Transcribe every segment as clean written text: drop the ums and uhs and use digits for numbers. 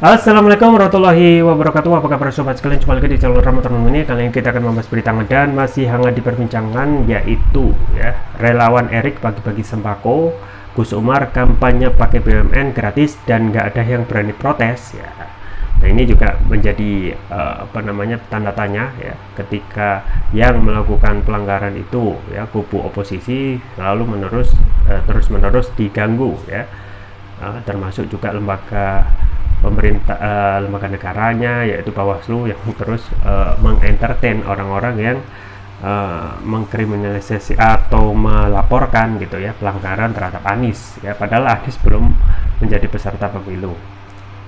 Assalamualaikum warahmatullahi wabarakatuh. Apa kabar sobat sekalian? Jumpa lagi di channel Ramadan ini. Kali ini kita akan membahas berita dan masih hangat diperbincangkan, yaitu relawan Erik bagi-bagi sembako, Gus Umar kampanye pakai BUMN gratis dan nggak ada yang berani protes ya. Nah, ini juga menjadi tanda tanya ya, ketika yang melakukan pelanggaran itu ya kubu oposisi lalu terus menerus diganggu ya. Termasuk juga lembaga pemerintah, lembaga negaranya yaitu Bawaslu yang terus mengentertain orang-orang yang mengkriminalisasi atau melaporkan gitu ya pelanggaran terhadap Anies ya, padahal Anies belum menjadi peserta pemilu.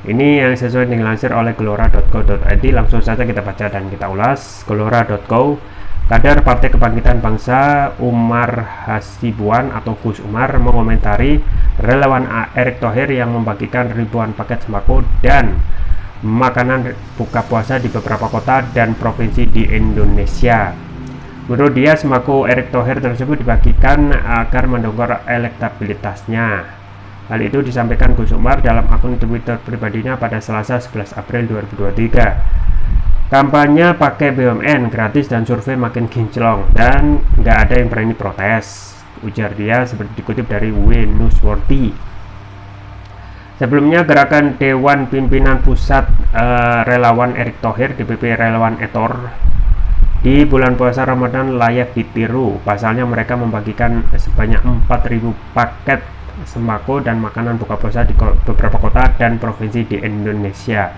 Ini yang sesuai dilansir oleh gelora.co.id. Langsung saja kita baca dan kita ulas. Gelora.co, kader Partai Kebangkitan Bangsa Umar Hasibuan atau Gus Umar mengomentari relawan Erick Thohir yang membagikan ribuan paket sembako dan makanan buka puasa di beberapa kota dan provinsi di Indonesia. Menurut dia, sembako Erick Thohir tersebut dibagikan agar mendongkrak elektabilitasnya. Hal itu disampaikan Gus Umar dalam akun Twitter pribadinya pada Selasa 11 April 2023. Kampanye pakai BUMN gratis dan survei makin kinclong dan nggak ada yang berani protes, ujar dia seperti dikutip dari Newsworthy. Sebelumnya, gerakan Dewan Pimpinan Pusat Relawan Erick Thohir DPP Relawan Etor di bulan puasa Ramadan layak ditiru. Pasalnya mereka membagikan sebanyak 4.000 paket sembako dan makanan buka puasa di beberapa kota dan provinsi di Indonesia.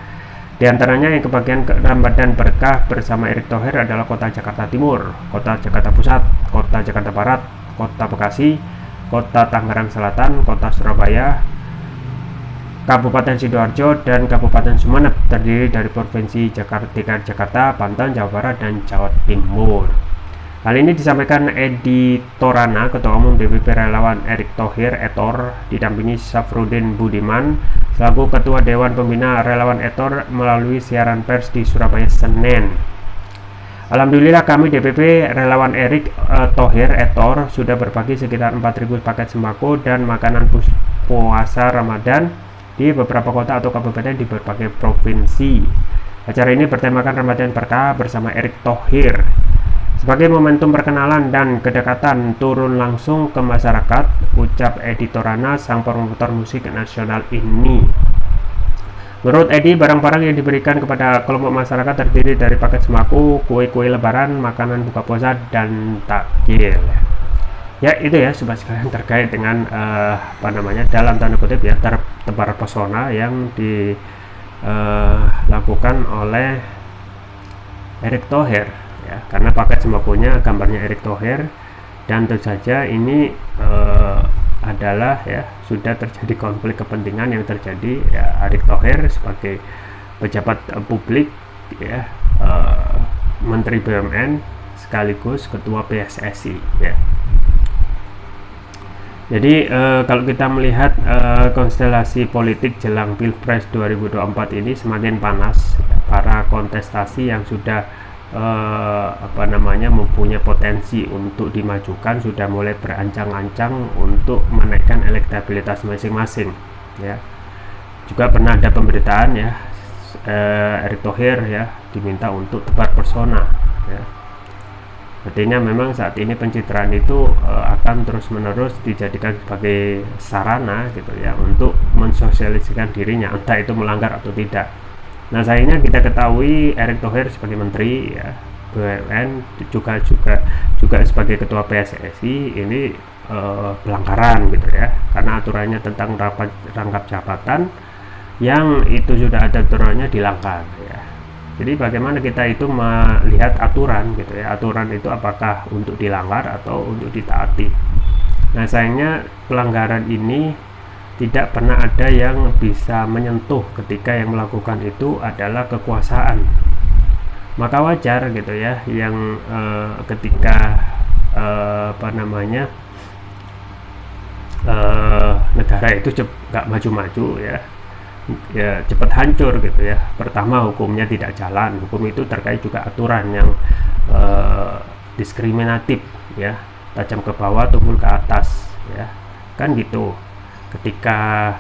Di antaranya yang kebagian Ramadan berkah bersama Erick Thohir adalah Kota Jakarta Timur, Kota Jakarta Pusat, Kota Jakarta Barat, Kota Bekasi, Kota Tangerang Selatan, Kota Surabaya, Kabupaten Sidoarjo, dan Kabupaten Sumeneb, terdiri dari Provinsi Jakarta, Banten, Jawa Barat, dan Jawa Timur. Hal ini disampaikan Edi Torana, Ketua Umum DPP Relawan Erick Thohir Etor, didampingi Safrudin Budiman selaku Ketua Dewan Pembina Relawan Etor melalui siaran pers di Surabaya Senin. Alhamdulillah, kami DPP Relawan Erick Thohir Etor sudah berbagi sekitar 4.000 paket sembako dan makanan puasa Ramadan di beberapa kota atau kabupaten di berbagai provinsi. Acara ini bertemakan Ramadan Berkah bersama Erick Thohir. Sebagai momentum perkenalan dan kedekatan turun langsung ke masyarakat, ucap Edi Torana, sang promotor musik nasional ini. Menurut Edi, barang-barang yang diberikan kepada kelompok masyarakat terdiri dari paket sembako, kue-kue lebaran, makanan buka puasa, dan takjil. Ya, itu ya sobat sekalian terkait dengan dalam tanda kutip ya, tertebar pesona yang dilakukan oleh Erick Thohir. Ya, karena paket sembakonya gambarnya Erick Thohir, dan tentu saja ini adalah ya sudah terjadi konflik kepentingan yang terjadi ya. Erick Thohir sebagai pejabat publik ya, Menteri BUMN sekaligus Ketua PSSI ya. Jadi kalau kita melihat konstelasi politik jelang Pilpres 2024 ini semakin panas ya. Para kontestasi yang sudah mempunyai potensi untuk dimajukan sudah mulai berancang-ancang untuk menaikkan elektabilitas masing-masing ya. Juga pernah ada pemberitaan ya, Erick Thohir ya diminta untuk tebar persona ya. Artinya memang saat ini pencitraan itu akan terus-menerus dijadikan sebagai sarana gitu ya untuk mensosialisasikan dirinya, entah itu melanggar atau tidak. Nah, sayangnya kita ketahui Erick Thohir sebagai menteri ya BUMN juga sebagai ketua PSSI ini pelanggaran gitu ya, karena aturannya tentang rangkap jabatan yang itu sudah ada aturannya dilanggar ya. Jadi bagaimana kita itu melihat aturan gitu ya, aturan itu apakah untuk dilanggar atau untuk ditaati. Nah, sayangnya pelanggaran ini tidak pernah ada yang bisa menyentuh ketika yang melakukan itu adalah kekuasaan. Maka wajar gitu ya yang ketika negara itu nggak maju-maju ya cepat hancur gitu ya. Pertama, hukumnya tidak jalan. Hukum itu terkait juga aturan yang diskriminatif ya, tajam ke bawah tumpul ke atas ya, kan gitu. Ketika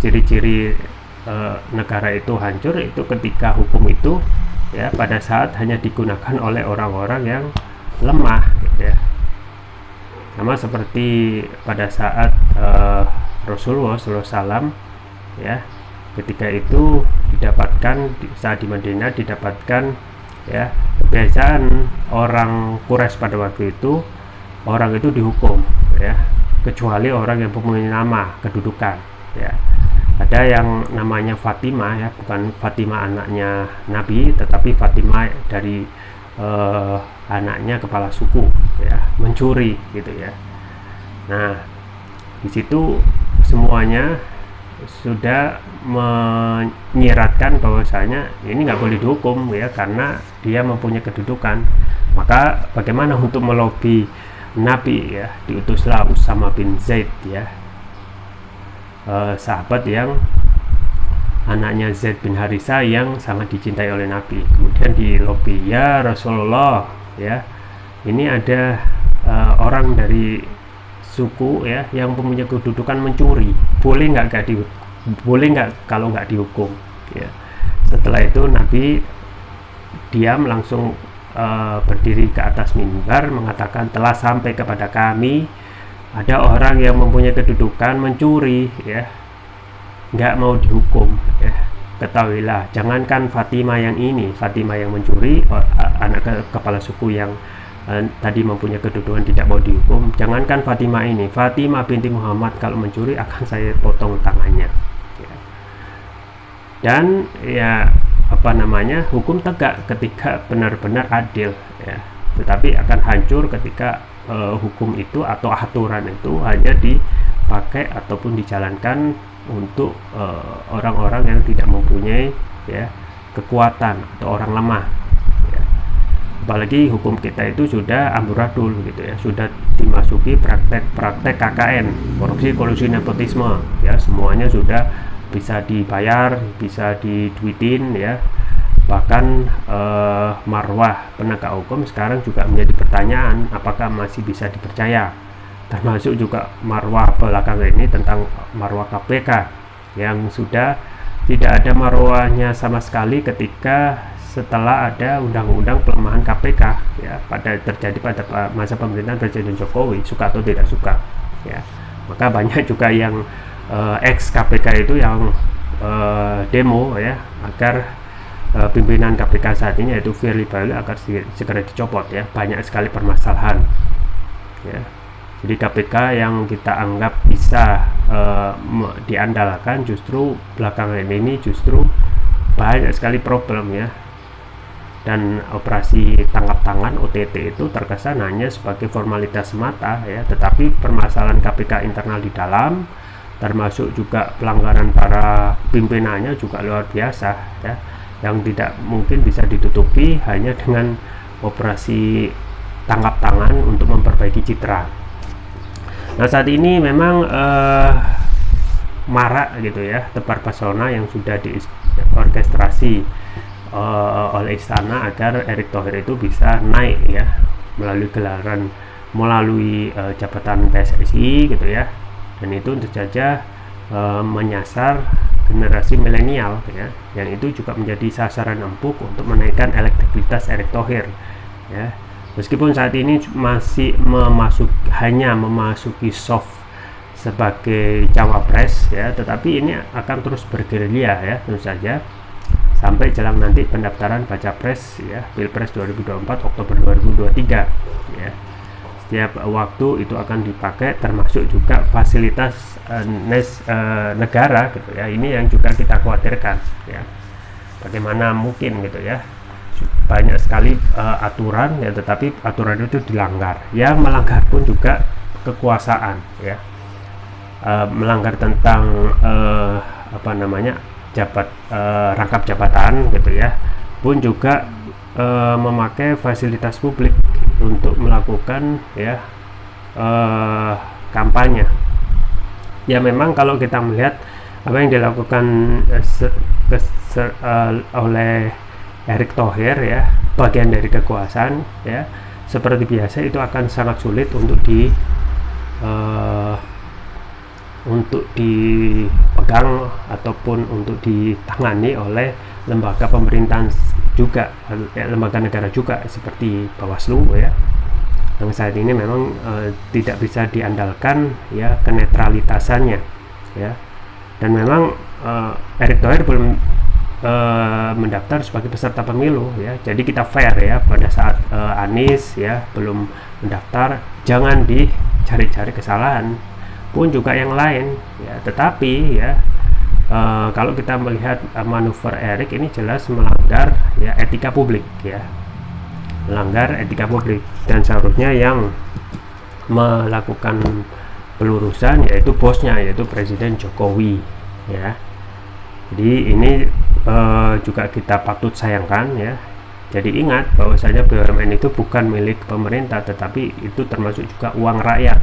ciri-ciri negara itu hancur itu ketika hukum itu ya pada saat hanya digunakan oleh orang-orang yang lemah gitu ya. Sama seperti pada saat Rasulullah SAW ya, ketika itu didapatkan saat di Madinah didapatkan ya kebiasaan orang Quraisy pada waktu itu, orang itu dihukum ya, kecuali orang yang mempunyai nama kedudukan ya. Ada yang namanya Fatimah ya, bukan Fatimah anaknya Nabi, tetapi Fatimah dari anaknya kepala suku ya, mencuri gitu ya. Nah, di situ semuanya sudah menyiratkan bahwasanya ini nggak boleh dihukum ya, karena dia mempunyai kedudukan. Maka bagaimana untuk melobi Nabi ya, diutuslah Usama bin Zaid ya, sahabat yang anaknya Zaid bin Harisa yang sangat dicintai oleh Nabi. Kemudian di lobi, ya Rasulullah ya, ini ada orang dari suku ya yang mempunyai kedudukan mencuri, boleh nggak kalau nggak dihukum ya. Setelah itu Nabi diam, langsung berdiri ke atas mimbar mengatakan, telah sampai kepada kami ada orang yang mempunyai kedudukan mencuri ya, nggak mau dihukum ya. Ketahuilah, jangankan Fatimah yang ini, Fatimah yang mencuri, anak kepala suku yang tadi mempunyai kedudukan tidak mau dihukum, jangankan Fatimah ini, Fatimah binti Muhammad kalau mencuri akan saya potong tangannya ya. Dan ya hukum tegak ketika benar-benar adil ya, tetapi akan hancur ketika hukum itu atau aturan itu hanya dipakai ataupun dijalankan untuk orang-orang yang tidak mempunyai ya kekuatan atau orang lemah ya. Apalagi hukum kita itu sudah amburadul gitu ya, sudah dimasuki praktek KKN, korupsi, kolusi, nepotisme ya, semuanya sudah bisa dibayar, bisa diduitin ya. Bahkan marwah penegak hukum sekarang juga menjadi pertanyaan apakah masih bisa dipercaya, termasuk juga marwah belakangan ini tentang marwah KPK yang sudah tidak ada marwahnya sama sekali ketika setelah ada undang-undang pelemahan KPK ya, terjadi pada masa pemerintahan Presiden Jokowi, suka atau tidak suka ya. Maka banyak juga yang ex KPK itu yang demo ya agar pimpinan KPK saat ini yaitu Firly Bahuri agar segera dicopot ya. Banyak sekali permasalahan ya. Jadi KPK yang kita anggap bisa diandalkan justru belakangan ini justru banyak sekali problem ya. Dan operasi tangkap tangan OTT itu terkesan hanya sebagai formalitas semata ya, tetapi permasalahan KPK internal di dalam, termasuk juga pelanggaran para pimpinannya juga luar biasa ya, yang tidak mungkin bisa ditutupi hanya dengan operasi tangkap tangan untuk memperbaiki citra. Nah, saat ini memang marak gitu ya tebar pesona yang sudah diorkestrasi oleh istana agar Erick Thohir itu bisa naik ya melalui jabatan PSSI gitu ya, dan itu tentu saja menyasar generasi milenial ya, yang itu juga menjadi sasaran empuk untuk menaikkan elektabilitas Erick Thohir ya. Meskipun saat ini masih hanya memasuki soft sebagai cawapres ya, tetapi ini akan terus bergerilya ya tentu saja sampai jelang nanti pendaftaran baca pres ya, Pilpres 2024 Oktober 2023 ya. Setiap waktu itu akan dipakai, termasuk juga fasilitas negara gitu ya. Ini yang juga kita khawatirkan ya. Bagaimana mungkin gitu ya, banyak sekali aturan ya, tetapi aturan itu dilanggar. Yang melanggar pun juga kekuasaan ya, melanggar tentang rangkap jabatan gitu ya, pun juga memakai fasilitas publik untuk melakukan ya kampanye. Ya memang kalau kita melihat apa yang dilakukan oleh Erick Thohir ya, bagian dari kekuasaan ya, seperti biasa itu akan sangat sulit untuk dipegang ataupun untuk ditangani oleh lembaga pemerintahan juga, lembaga negara juga seperti Bawaslu ya, yang saat ini memang tidak bisa diandalkan ya kenetralitasannya ya. Dan memang Erick Thohir belum mendaftar sebagai peserta pemilu ya, jadi kita fair ya, pada saat Anies ya belum mendaftar, jangan dicari-cari kesalahan pun juga yang lain ya. Tetapi ya kalau kita melihat manuver Erick ini jelas melanggar ya etika publik ya, melanggar etika publik, dan seharusnya yang melakukan pelurusan yaitu bosnya, yaitu Presiden Jokowi ya. Jadi ini juga kita patut sayangkan ya. Jadi ingat bahwasanya BUMN itu bukan milik pemerintah, tetapi itu termasuk juga uang rakyat,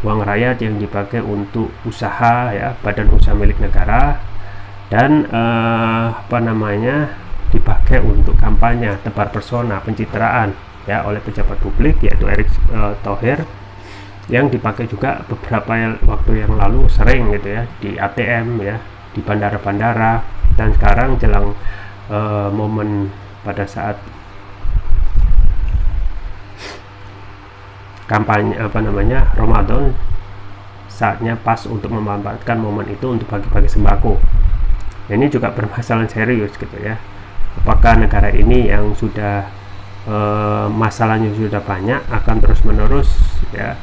uang rakyat yang dipakai untuk usaha ya, badan usaha milik negara, dan dipakai untuk kampanye, tebar persona, pencitraan ya oleh pejabat publik yaitu Erick Thohir, yang dipakai juga beberapa waktu yang lalu sering gitu ya di ATM ya, di bandara-bandara, dan sekarang jelang momen pada saat kampanye Ramadan, saatnya pas untuk memanfaatkan momen itu untuk bagi-bagi sembako. Ini juga permasalahan serius gitu ya. Apakah negara ini yang sudah masalahnya sudah banyak akan terus-menerus ya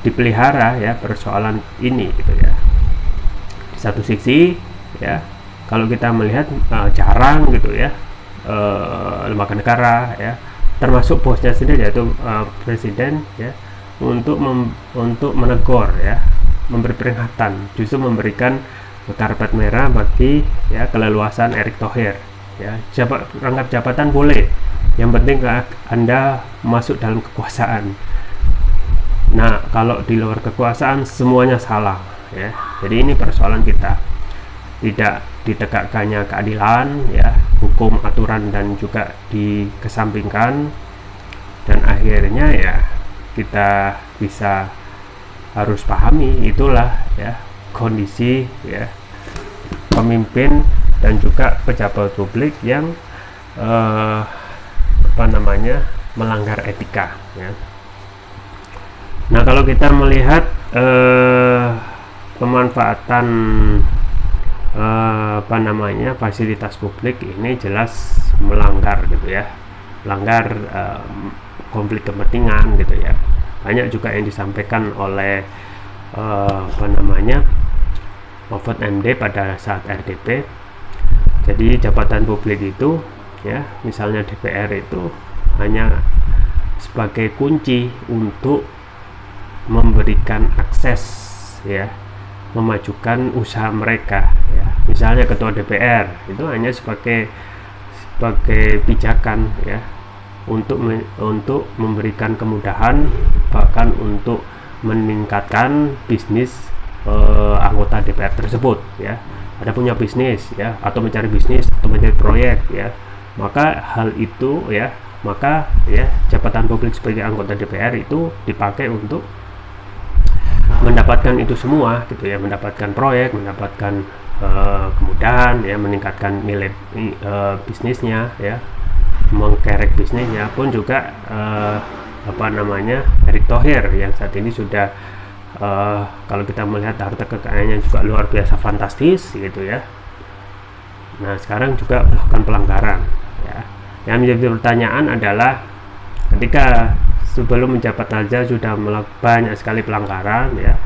dipelihara ya persoalan ini gitu ya. Di satu sisi ya, kalau kita melihat jarang gitu ya lembaga negara ya, termasuk bosnya sendiri yaitu presiden ya, untuk menegur ya, memberi peringatan, justru memberikan karpet merah bagi ya keleluasan Erick Thohir ya. Rangkap jabatan boleh, yang penting Anda masuk dalam kekuasaan. Nah, kalau di luar kekuasaan semuanya salah ya. Jadi ini persoalan kita, tidak ditegakkannya keadilan ya, hukum, aturan, dan juga dikesampingkan, dan akhirnya ya kita bisa harus pahami itulah ya kondisi ya pemimpin dan juga pejabat publik yang melanggar etika ya. Nah, kalau kita melihat pemanfaatan fasilitas publik ini jelas melanggar gitu ya, melanggar konflik kepentingan gitu ya. Banyak juga yang disampaikan oleh Mahfud MD pada saat RDP. Jadi jabatan publik itu ya, misalnya DPR itu hanya sebagai kunci untuk memberikan akses ya, memajukan usaha mereka ya. Misalnya ketua DPR itu hanya sebagai pijakan ya, untuk memberikan kemudahan, bahkan untuk meningkatkan bisnis anggota DPR tersebut ya. Ada punya bisnis ya, atau mencari bisnis atau mencari proyek ya, maka hal itu ya, maka ya jabatan publik sebagai anggota DPR itu dipakai untuk mendapatkan itu semua gitu ya, mendapatkan proyek, mendapatkan kemudahan ya, meningkatkan nilai bisnisnya ya, mengkerek bisnisnya. Pun juga Erick Thohir yang saat ini sudah kalau kita melihat harta kekayaannya juga luar biasa fantastis gitu ya. Nah, sekarang juga melakukan pelanggaran ya. Yang menjadi pertanyaan adalah, ketika sebelum menjabat saja sudah melakukan banyak sekali pelanggaran ya,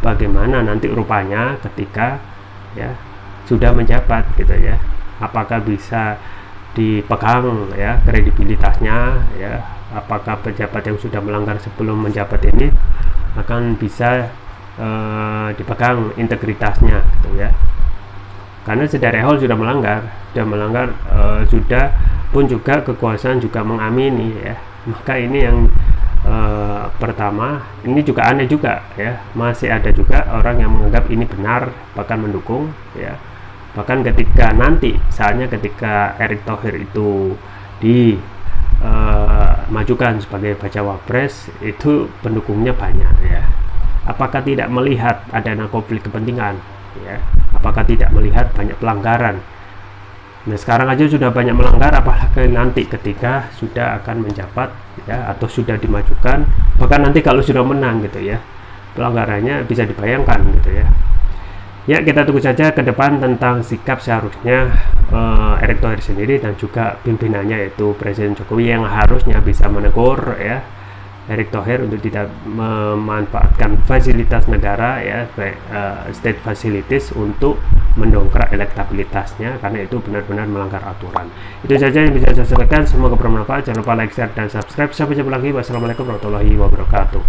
bagaimana nanti rupanya ketika ya sudah menjabat gitu ya, apakah bisa dipegang ya kredibilitasnya ya, apakah pejabat yang sudah melanggar sebelum menjabat ini akan bisa dipegang integritasnya gitu ya. Karena sedari awal sudah melanggar, sudah pun juga kekuasaan juga mengamini ya. Maka ini yang pertama, ini juga aneh juga ya, masih ada juga orang yang menganggap ini benar, bahkan mendukung ya. Bahkan ketika nanti saatnya ketika Erick Thohir itu dimajukan sebagai bacawa pres, itu pendukungnya banyak ya. Apakah tidak melihat adanya konflik kepentingan ya? apakah tidak melihat banyak pelanggaran. Nah, sekarang aja sudah banyak melanggar, apalagi nanti ketika sudah akan menjabat ya, atau sudah dimajukan, bahkan nanti kalau sudah menang gitu ya, pelanggarannya bisa dibayangkan gitu ya. Ya, kita tunggu saja ke depan tentang sikap seharusnya Erick Thohir sendiri dan juga pimpinannya yaitu Presiden Jokowi, yang harusnya bisa menegur ya Erick Thohir untuk tidak memanfaatkan fasilitas negara ya, state facilities, untuk mendongkrak elektabilitasnya, karena itu benar-benar melanggar aturan. Itu saja yang bisa saya sampaikan, semoga bermanfaat. Jangan lupa like, share, dan subscribe. Sampai jumpa lagi. Wassalamualaikum warahmatullahi wabarakatuh.